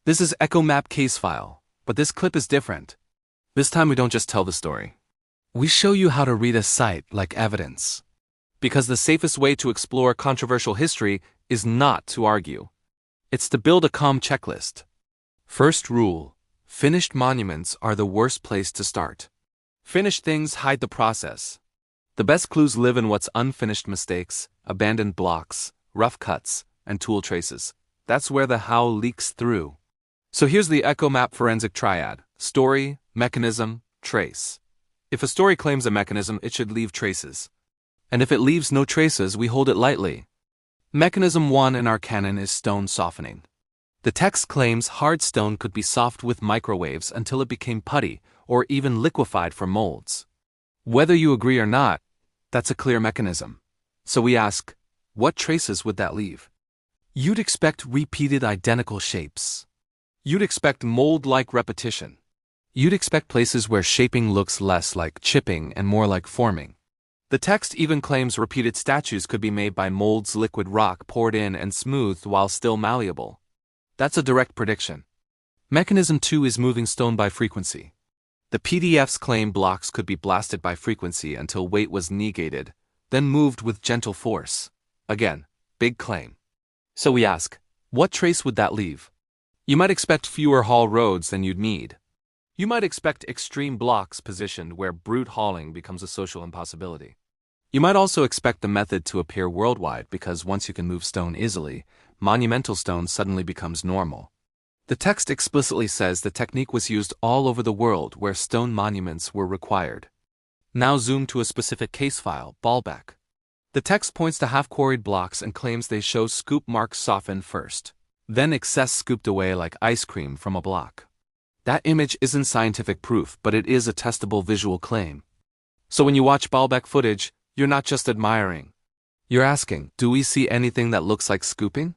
This is EchoMap case file, but this clip is different. This time we don't just tell the story. We show you how to read a site like evidence. Because the safest way to explore controversial history is not to argue. It's to build a calm checklist. First rule: finished monuments are the worst place to start. Finished things hide the process. The best clues live in what's unfinished: mistakes, abandoned blocks, rough cuts, and tool traces. That's where the how leaks through. So here's the EchoMap forensic triad: story, mechanism, trace. If a story claims a mechanism, it should leave traces. And if it leaves no traces, we hold it lightly. Mechanism 1 in our canon is stone softening. The text claims hard stone could be soft with microwaves until it became putty, or even liquefied for molds. Whether you agree or not, that's a clear mechanism. So we ask, what traces would that leave? You'd expect repeated identical shapes. You'd expect mold-like repetition. You'd expect places where shaping looks less like chipping and more like forming. The text even claims repeated statues could be made by molds, liquid rock poured in and smoothed while still malleable. That's a direct prediction. Mechanism 2 is moving stone by frequency. The PDFs claim blocks could be blasted by frequency until weight was negated, then moved with gentle force. Again, big claim. So we ask, what trace would that leave? You might expect fewer haul roads than you'd need. You might expect extreme blocks positioned where brute hauling becomes a social impossibility. You might also expect the method to appear worldwide because once you can move stone easily, monumental stone suddenly becomes normal. The text explicitly says the technique was used all over the world where stone monuments were required. Now zoom to a specific case file, Baalbek. The text points to half-quarried blocks and claims they show scoop marks softened first, then excess scooped away like ice cream from a block. That image isn't scientific proof, but it is a testable visual claim. So when you watch Baalbek footage, you're not just admiring. You're asking, do we see anything that looks like scooping?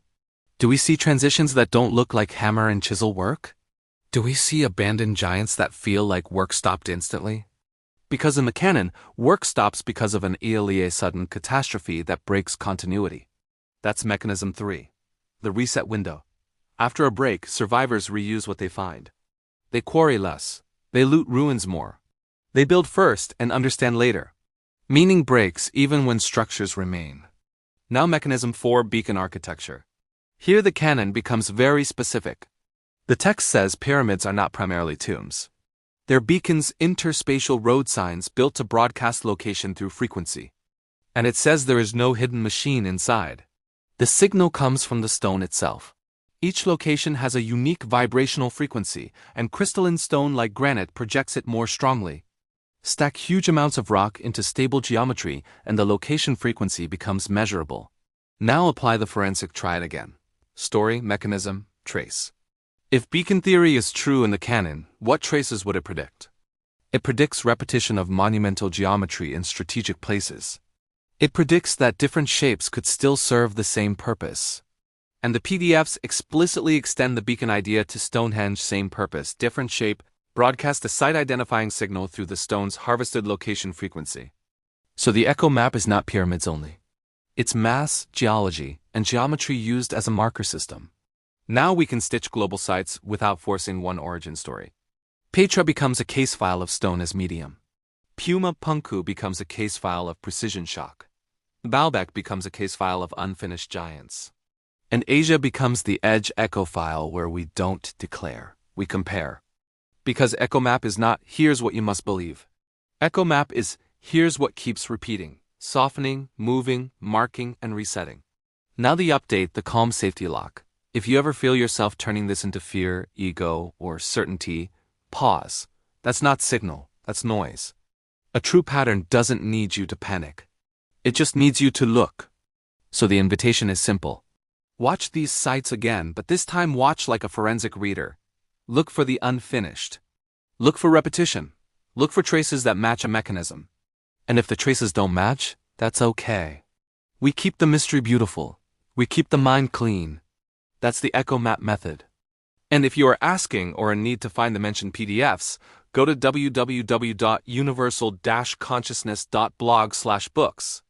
Do we see transitions that don't look like hammer and chisel work? Do we see abandoned giants that feel like work stopped instantly? Because in the canon, work stops because of an sudden catastrophe that breaks continuity. That's mechanism 3. The reset window. After a break, survivors reuse what they find. They quarry less. They loot ruins more. They build first and understand later. Meaning breaks even when structures remain. Now mechanism 4, beacon architecture. Here the canon becomes very specific. The text says pyramids are not primarily tombs. They're beacons, interspatial road signs built to broadcast location through frequency. And it says there is no hidden machine inside. The signal comes from the stone itself. Each location has a unique vibrational frequency, and crystalline stone like granite projects it more strongly. Stack huge amounts of rock into stable geometry and the location frequency becomes measurable. Now apply the forensic triad again. Story, mechanism, trace. If beacon theory is true in the canon, what traces would it predict? It predicts repetition of monumental geometry in strategic places. It predicts that different shapes could still serve the same purpose. And the PDFs explicitly extend the beacon idea to Stonehenge, same purpose, different shape, broadcast a site-identifying signal through the stone's harvested location frequency. So the EchoMap is not pyramids only. It's mass, geology, and geometry used as a marker system. Now we can stitch global sites without forcing one origin story. Petra becomes a case file of stone as medium. Puma Punku becomes a case file of precision shock. Baalbek becomes a case file of unfinished giants. And Asia becomes the edge echo file where we don't declare, we compare. Because EchoMap is not, here's what you must believe. EchoMap is, here's what keeps repeating, softening, moving, marking, and resetting. Now the update, the calm safety lock. If you ever feel yourself turning this into fear, ego, or certainty, pause. That's not signal, that's noise. A true pattern doesn't need you to panic. It just needs you to look. So the invitation is simple. Watch these sites again, but this time watch like a forensic reader. Look for the unfinished. Look for repetition. Look for traces that match a mechanism. And if the traces don't match, that's okay. We keep the mystery beautiful. We keep the mind clean. That's the EchoMap method. And if you are asking or in need to find the mentioned PDFs, go to www.universal-consciousness.blog/books.